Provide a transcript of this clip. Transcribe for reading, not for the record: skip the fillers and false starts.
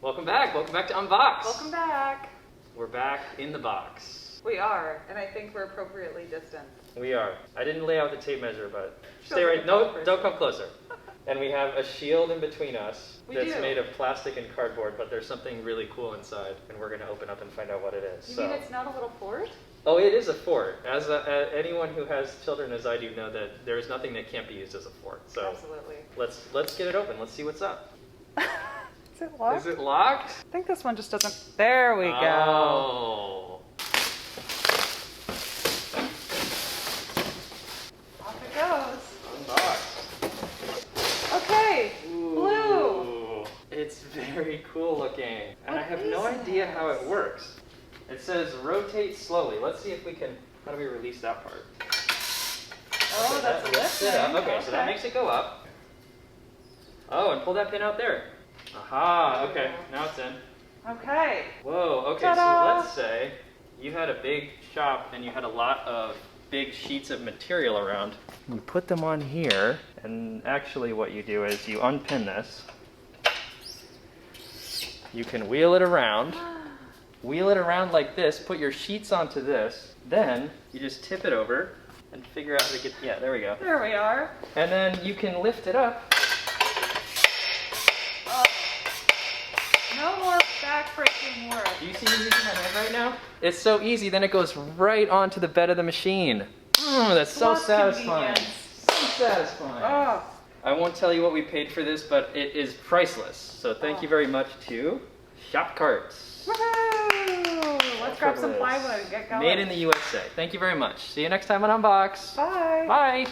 Welcome back to Unbox. Welcome back. We're back in the box. We are, and I think we're appropriately distant. We are. I didn't lay out the tape measure, but Show stay us right. the No, colors. don't come closer. And we have a shield in between us We that's do. made of plastic and cardboard, but there's something really cool inside, and we're going to open up and find out what it is. You mean it's not a little fort? Oh, it is a fort. As anyone who has children as I do know that there is nothing that can't be used as a fort. So Absolutely. let's get it open. Let's see what's up. Is it locked? Is it locked? I think this one just doesn't. There we go. Oh. Off it goes. Unbox. Okay. Blue. Ooh, it's very cool looking. And I What have is no idea how it this? works. It says rotate slowly. Let's see if we can, how do we release that part? Oh, Okay, that's that lifts it up. lifting. Okay, so that makes it go up. Oh, and pull that pin out there. Aha, okay, now it's in. Okay. Whoa, okay, Ta-da! so let's say you had a big shop and you had a lot of big sheets of material around. You put them on here, and actually what you do is you unpin this. You can wheel it around like this, put your sheets onto this, then you just tip it over and figure out how to get, yeah, there we go. There we are. And then you can lift it up. Oh. No more back-breaking work. Do you see me using my hand right now? It's so easy, then it goes right onto the bed of the machine. That's so Plus satisfying. convenience. So satisfying. Oh. I won't tell you what we paid for this, but it is priceless. So thank you very much to Shop Carts. Woohoo! Let's grab some plywood and get going. Made in the USA. Thank you very much. See you next time on Unbox. Bye. Bye.